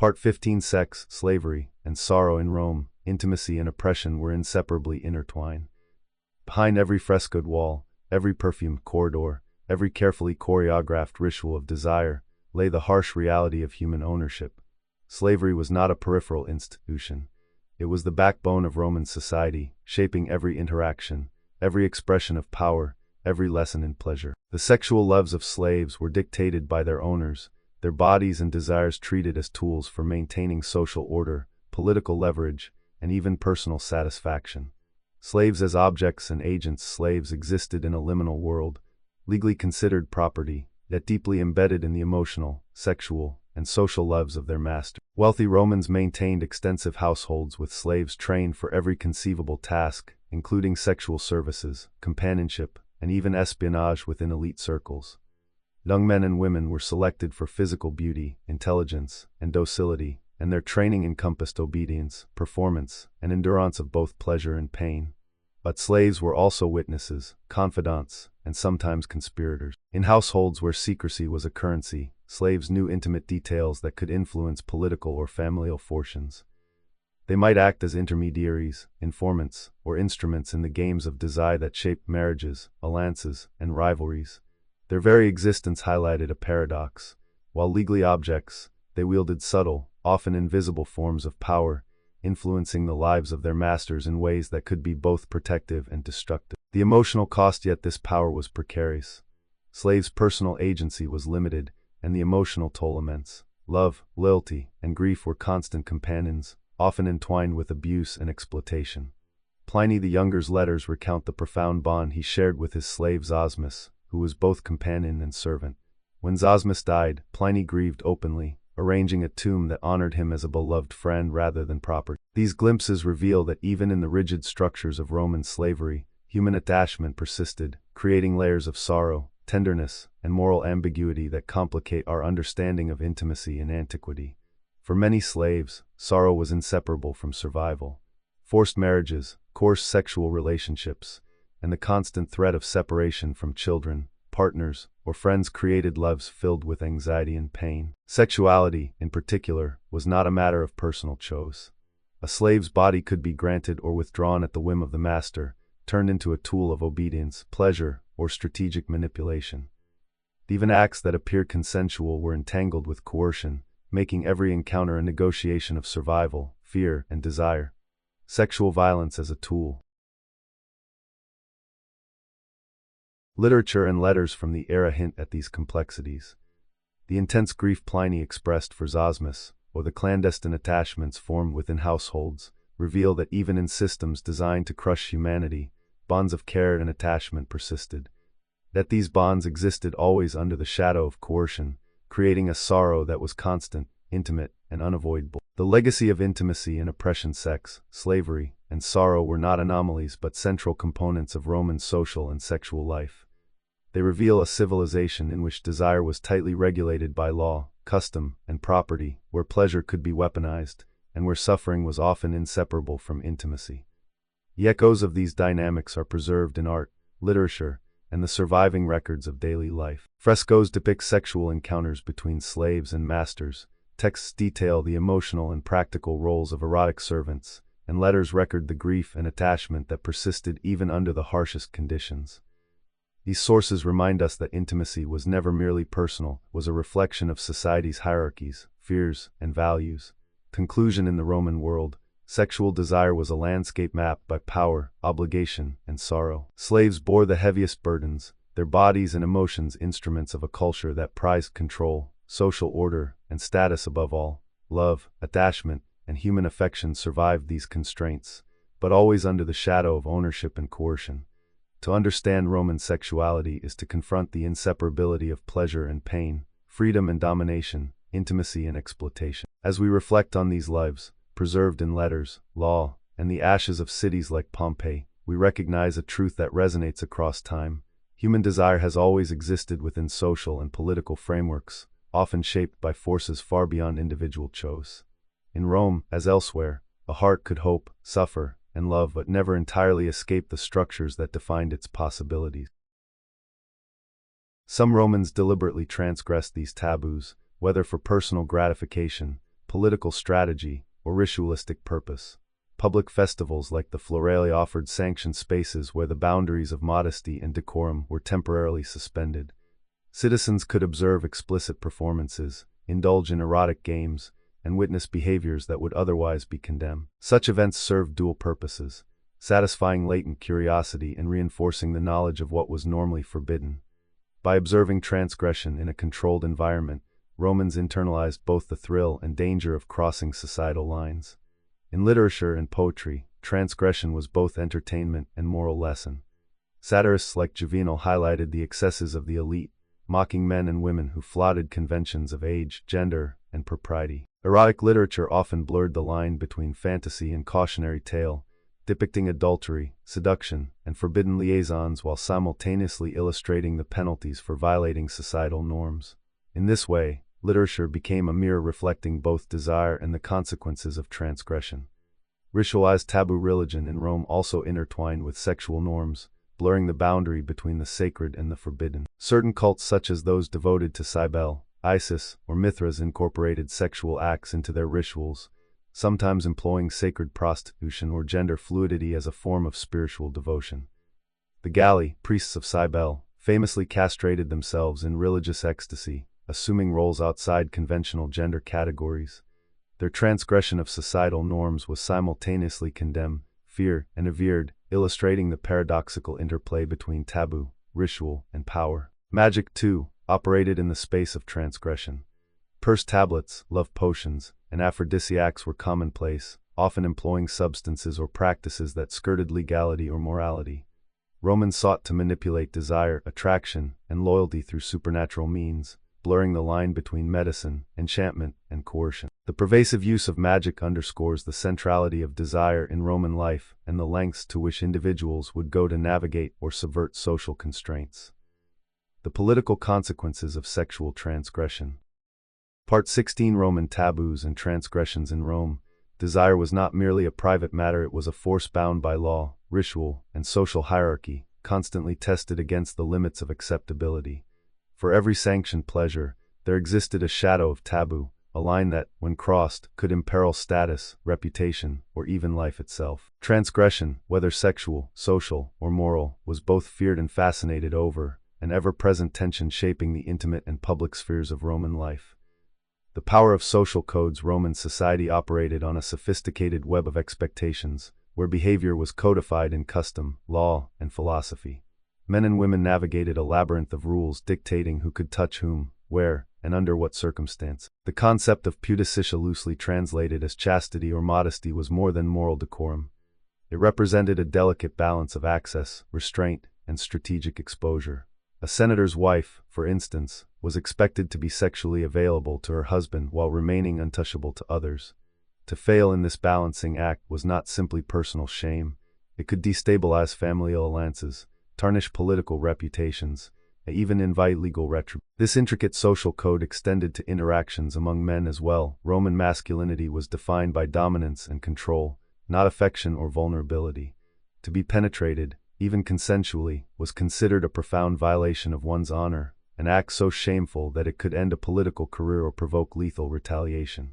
Part 15. Sex, Slavery, and Sorrow in Rome. Intimacy and oppression were inseparably intertwined. Behind every frescoed wall, every perfumed corridor, every carefully choreographed ritual of desire, lay the harsh reality of human ownership. Slavery was not a peripheral institution. It was the backbone of Roman society, shaping every interaction, every expression of power, every lesson in pleasure. The sexual loves of slaves were dictated by their owners, their bodies and desires treated as tools for maintaining social order, political leverage, and even personal satisfaction. Slaves as objects and agents. Slaves existed in a liminal world, legally considered property, yet deeply embedded in the emotional, sexual, and social loves of their master. Wealthy Romans maintained extensive households with slaves trained for every conceivable task, including sexual services, companionship, and even espionage within elite circles. Young men and women were selected for physical beauty, intelligence, and docility, and their training encompassed obedience, performance, and endurance of both pleasure and pain. But slaves were also witnesses, confidants, and sometimes conspirators. In households where secrecy was a currency, slaves knew intimate details that could influence political or familial fortunes. They might act as intermediaries, informants, or instruments in the games of desire that shaped marriages, alliances, and rivalries. Their very existence highlighted a paradox. While legally objects, they wielded subtle, often invisible forms of power, influencing the lives of their masters in ways that could be both protective and destructive. The emotional cost. Yet this power was precarious. Slaves' personal agency was limited, and the emotional toll immense. Love, loyalty, and grief were constant companions, often entwined with abuse and exploitation. Pliny the Younger's letters recount the profound bond he shared with his slave Zosmus, who was both companion and servant. When Zosmus died, Pliny grieved openly, arranging a tomb that honored him as a beloved friend rather than property. These glimpses reveal that even in the rigid structures of Roman slavery, human attachment persisted, creating layers of sorrow, tenderness, and moral ambiguity that complicate our understanding of intimacy in antiquity. For many slaves, sorrow was inseparable from survival. Forced marriages, coarse sexual relationships, and the constant threat of separation from children, partners, or friends created lives filled with anxiety and pain. Sexuality, in particular, was not a matter of personal choice. A slave's body could be granted or withdrawn at the whim of the master, turned into a tool of obedience, pleasure, or strategic manipulation. Even acts that appeared consensual were entangled with coercion, making every encounter a negotiation of survival, fear, and desire. Sexual violence as a tool. Literature and letters from the era hint at these complexities. The intense grief Pliny expressed for Zosmus, or the clandestine attachments formed within households, reveal that even in systems designed to crush humanity, bonds of care and attachment persisted. That these bonds existed always under the shadow of coercion, creating a sorrow that was constant, intimate, and unavoidable. The legacy of intimacy and oppression. Sex, slavery, and sorrow were not anomalies but central components of Roman social and sexual life. They reveal a civilization in which desire was tightly regulated by law, custom, and property, where pleasure could be weaponized, and where suffering was often inseparable from intimacy. The echoes of these dynamics are preserved in art, literature, and the surviving records of daily life. Frescoes depict sexual encounters between slaves and masters, texts detail the emotional and practical roles of erotic servants, and letters record the grief and attachment that persisted even under the harshest conditions. These sources remind us that intimacy was never merely personal, it was a reflection of society's hierarchies, fears, and values. Conclusion. In the Roman world, sexual desire was a landscape mapped by power, obligation, and sorrow. Slaves bore the heaviest burdens, their bodies and emotions instruments of a culture that prized control, social order, and status above all. Love, attachment, and human affection survived these constraints, but always under the shadow of ownership and coercion. To understand Roman sexuality is to confront the inseparability of pleasure and pain, freedom and domination, intimacy and exploitation. As we reflect on these lives, preserved in letters, law, and the ashes of cities like Pompeii, we recognize a truth that resonates across time. Human desire has always existed within social and political frameworks, often shaped by forces far beyond individual choice. In Rome, as elsewhere, a heart could hope, suffer, and love but never entirely escape the structures that defined its possibilities. Some Romans deliberately transgressed these taboos, whether for personal gratification, political strategy, or ritualistic purpose. Public festivals like the Floralia offered sanctioned spaces where the boundaries of modesty and decorum were temporarily suspended. Citizens could observe explicit performances, indulge in erotic games, and witness behaviors that would otherwise be condemned. Such events served dual purposes, satisfying latent curiosity and reinforcing the knowledge of what was normally forbidden. By observing transgression in a controlled environment, Romans internalized both the thrill and danger of crossing societal lines. In literature and poetry, transgression was both entertainment and moral lesson. Satirists like Juvenal highlighted the excesses of the elite, mocking men and women who flaunted conventions of age, gender, and propriety. Erotic literature often blurred the line between fantasy and cautionary tale, depicting adultery, seduction, and forbidden liaisons while simultaneously illustrating the penalties for violating societal norms. In this way, literature became a mirror reflecting both desire and the consequences of transgression. Ritualized taboo religion in Rome also intertwined with sexual norms, blurring the boundary between the sacred and the forbidden. Certain cults such as those devoted to Cybele, Isis, or Mithras incorporated sexual acts into their rituals, sometimes employing sacred prostitution or gender fluidity as a form of spiritual devotion. The Galli, priests of Cybele, famously castrated themselves in religious ecstasy, assuming roles outside conventional gender categories. Their transgression of societal norms was simultaneously condemned, feared, and revered, illustrating the paradoxical interplay between taboo, ritual, and power. Magic, too, operated in the space of transgression. Purse tablets, love potions, and aphrodisiacs were commonplace, often employing substances or practices that skirted legality or morality. Romans sought to manipulate desire, attraction, and loyalty through supernatural means, blurring the line between medicine, enchantment, and coercion. The pervasive use of magic underscores the centrality of desire in Roman life and the lengths to which individuals would go to navigate or subvert social constraints. The political consequences of sexual transgression. Part 16: Roman Taboos and Transgressions in Rome. Desire was not merely a private matter, it was a force bound by law, ritual, and social hierarchy, constantly tested against the limits of acceptability. For every sanctioned pleasure, there existed a shadow of taboo, a line that, when crossed, could imperil status, reputation, or even life itself. Transgression, whether sexual, social, or moral, was both feared and fascinated over, an ever-present tension shaping the intimate and public spheres of Roman life. The power of social codes. Roman society operated on a sophisticated web of expectations, where behavior was codified in custom, law, and philosophy. Men and women navigated a labyrinth of rules dictating who could touch whom, where, and under what circumstance. The concept of pudicitia, loosely translated as chastity or modesty, was more than moral decorum. It represented a delicate balance of access, restraint, and strategic exposure. A senator's wife, for instance, was expected to be sexually available to her husband while remaining untouchable to others. To fail in this balancing act was not simply personal shame. It could destabilize family alliances, tarnish political reputations, and even invite legal retribution. This intricate social code extended to interactions among men as well. Roman masculinity was defined by dominance and control, not affection or vulnerability. To be penetrated, even consensually, was considered a profound violation of one's honor, an act so shameful that it could end a political career or provoke lethal retaliation.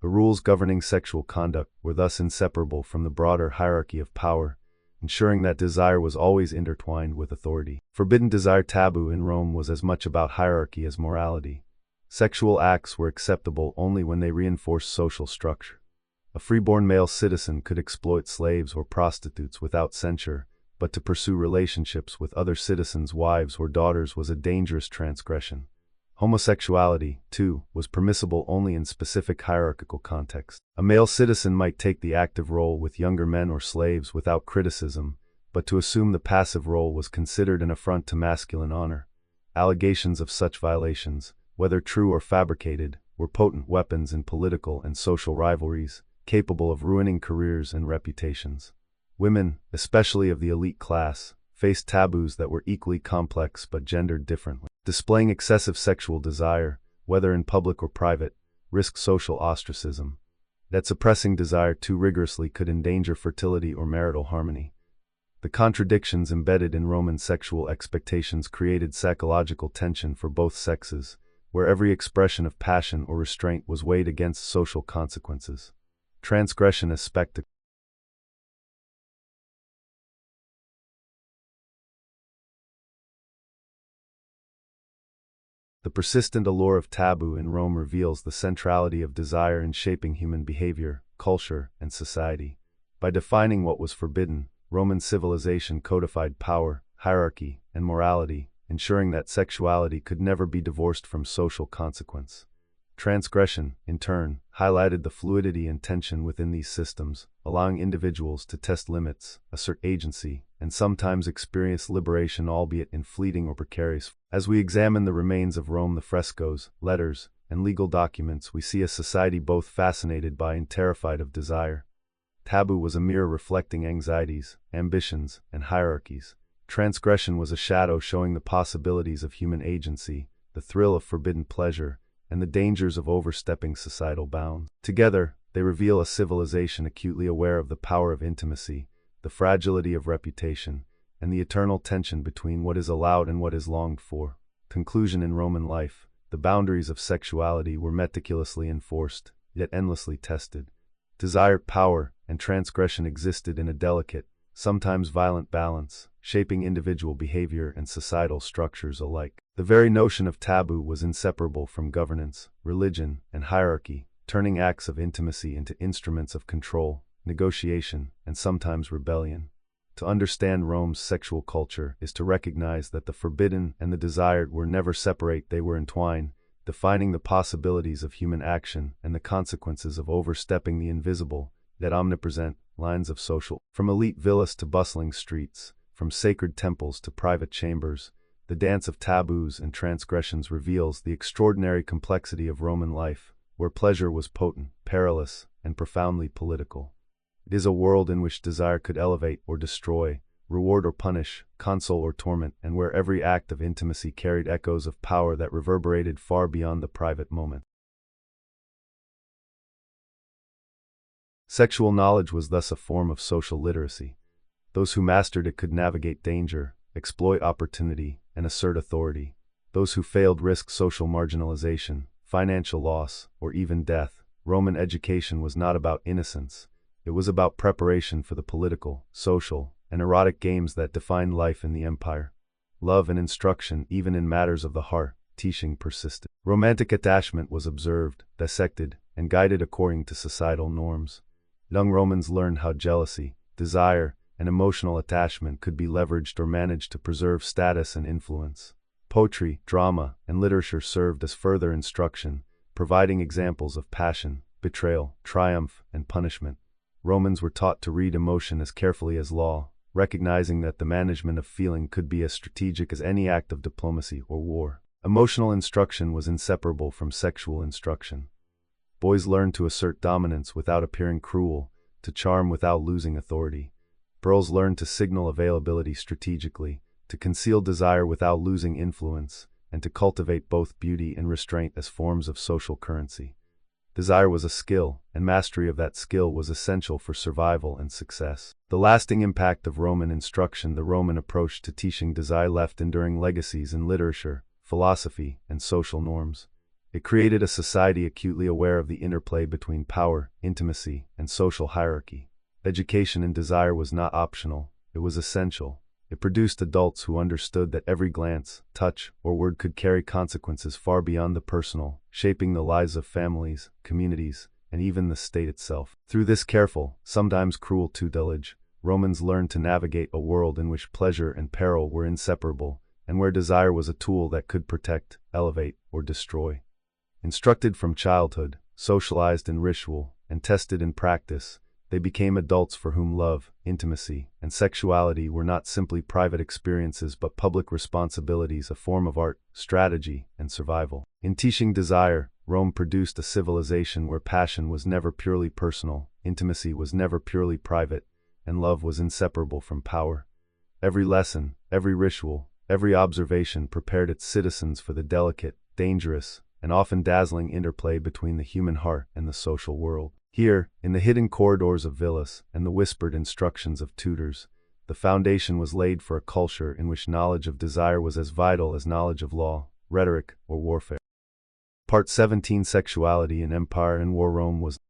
The rules governing sexual conduct were thus inseparable from the broader hierarchy of power, ensuring that desire was always intertwined with authority. Forbidden desire. Taboo in Rome was as much about hierarchy as morality. Sexual acts were acceptable only when they reinforced social structure. A freeborn male citizen could exploit slaves or prostitutes without censure, but to pursue relationships with other citizens' wives or daughters was a dangerous transgression. Homosexuality, too, was permissible only in specific hierarchical contexts. A male citizen might take the active role with younger men or slaves without criticism, but to assume the passive role was considered an affront to masculine honor. Allegations of such violations, whether true or fabricated, were potent weapons in political and social rivalries, capable of ruining careers and reputations. Women, especially of the elite class, faced taboos that were equally complex but gendered differently. Displaying excessive sexual desire, whether in public or private, risked social ostracism. That suppressing desire too rigorously could endanger fertility or marital harmony. The contradictions embedded in Roman sexual expectations created psychological tension for both sexes, where every expression of passion or restraint was weighed against social consequences. Transgression as spectacle. The persistent allure of taboo in Rome reveals the centrality of desire in shaping human behavior, culture, and society. By defining what was forbidden, Roman civilization codified power, hierarchy, and morality, ensuring that sexuality could never be divorced from social consequence. Transgression, in turn, highlighted the fluidity and tension within these systems, allowing individuals to test limits, assert agency, and sometimes experience liberation, albeit in fleeting or precarious. As we examine the remains of Rome, the frescoes, letters, and legal documents, we see a society both fascinated by and terrified of desire. Taboo was a mirror reflecting anxieties, ambitions, and hierarchies. Transgression was a shadow showing the possibilities of human agency, the thrill of forbidden pleasure, and the dangers of overstepping societal bounds. Together, they reveal a civilization acutely aware of the power of intimacy, the fragility of reputation, and the eternal tension between what is allowed and what is longed for. Conclusion: in Roman life, the boundaries of sexuality were meticulously enforced, yet endlessly tested. Desire, power, and transgression existed in a delicate, sometimes violent balance, shaping individual behavior and societal structures alike. The very notion of taboo was inseparable from governance, religion, and hierarchy, turning acts of intimacy into instruments of control, negotiation, and sometimes rebellion. To understand Rome's sexual culture is to recognize that the forbidden and the desired were never separate, they were entwined, defining the possibilities of human action and the consequences of overstepping the invisible, yet omnipresent, lines of social. From elite villas to bustling streets, from sacred temples to private chambers, the dance of taboos and transgressions reveals the extraordinary complexity of Roman life, where pleasure was potent, perilous, and profoundly political. It is a world in which desire could elevate or destroy, reward or punish, console or torment, and where every act of intimacy carried echoes of power that reverberated far beyond the private moment. Sexual knowledge was thus a form of social literacy. Those who mastered it could navigate danger, exploit opportunity, and assert authority. Those who failed risked social marginalization, financial loss, or even death. Roman education was not about innocence. It was about preparation for the political, social, and erotic games that defined life in the empire. Love and instruction, even in matters of the heart, teaching persisted. Romantic attachment was observed, dissected, and guided according to societal norms. Young Romans learned how jealousy, desire, and emotional attachment could be leveraged or managed to preserve status and influence. Poetry, drama, and literature served as further instruction, providing examples of passion, betrayal, triumph, and punishment. Romans were taught to read emotion as carefully as law, recognizing that the management of feeling could be as strategic as any act of diplomacy or war. Emotional instruction was inseparable from sexual instruction. Boys learned to assert dominance without appearing cruel, to charm without losing authority. Girls learned to signal availability strategically, to conceal desire without losing influence, and to cultivate both beauty and restraint as forms of social currency. Desire was a skill, and mastery of that skill was essential for survival and success. The lasting impact of Roman instruction, the Roman approach to teaching desire, left enduring legacies in literature, philosophy, and social norms. It created a society acutely aware of the interplay between power, intimacy, and social hierarchy. Education in desire was not optional, it was essential. It produced adults who understood that every glance, touch, or word could carry consequences far beyond the personal, shaping the lives of families, communities, and even the state itself. Through this careful, sometimes cruel tutelage, Romans learned to navigate a world in which pleasure and peril were inseparable, and where desire was a tool that could protect, elevate, or destroy. Instructed from childhood, socialized in ritual, and tested in practice, they became adults for whom love, intimacy, and sexuality were not simply private experiences but public responsibilities, a form of art, strategy, and survival. In teaching desire, Rome produced a civilization where passion was never purely personal, intimacy was never purely private, and love was inseparable from power. Every lesson, every ritual, every observation prepared its citizens for the delicate, dangerous, and often dazzling interplay between the human heart and the social world. Here, in the hidden corridors of villas and the whispered instructions of tutors, the foundation was laid for a culture in which knowledge of desire was as vital as knowledge of law, rhetoric, or warfare. Part 17, Sexuality in Empire and War. Rome was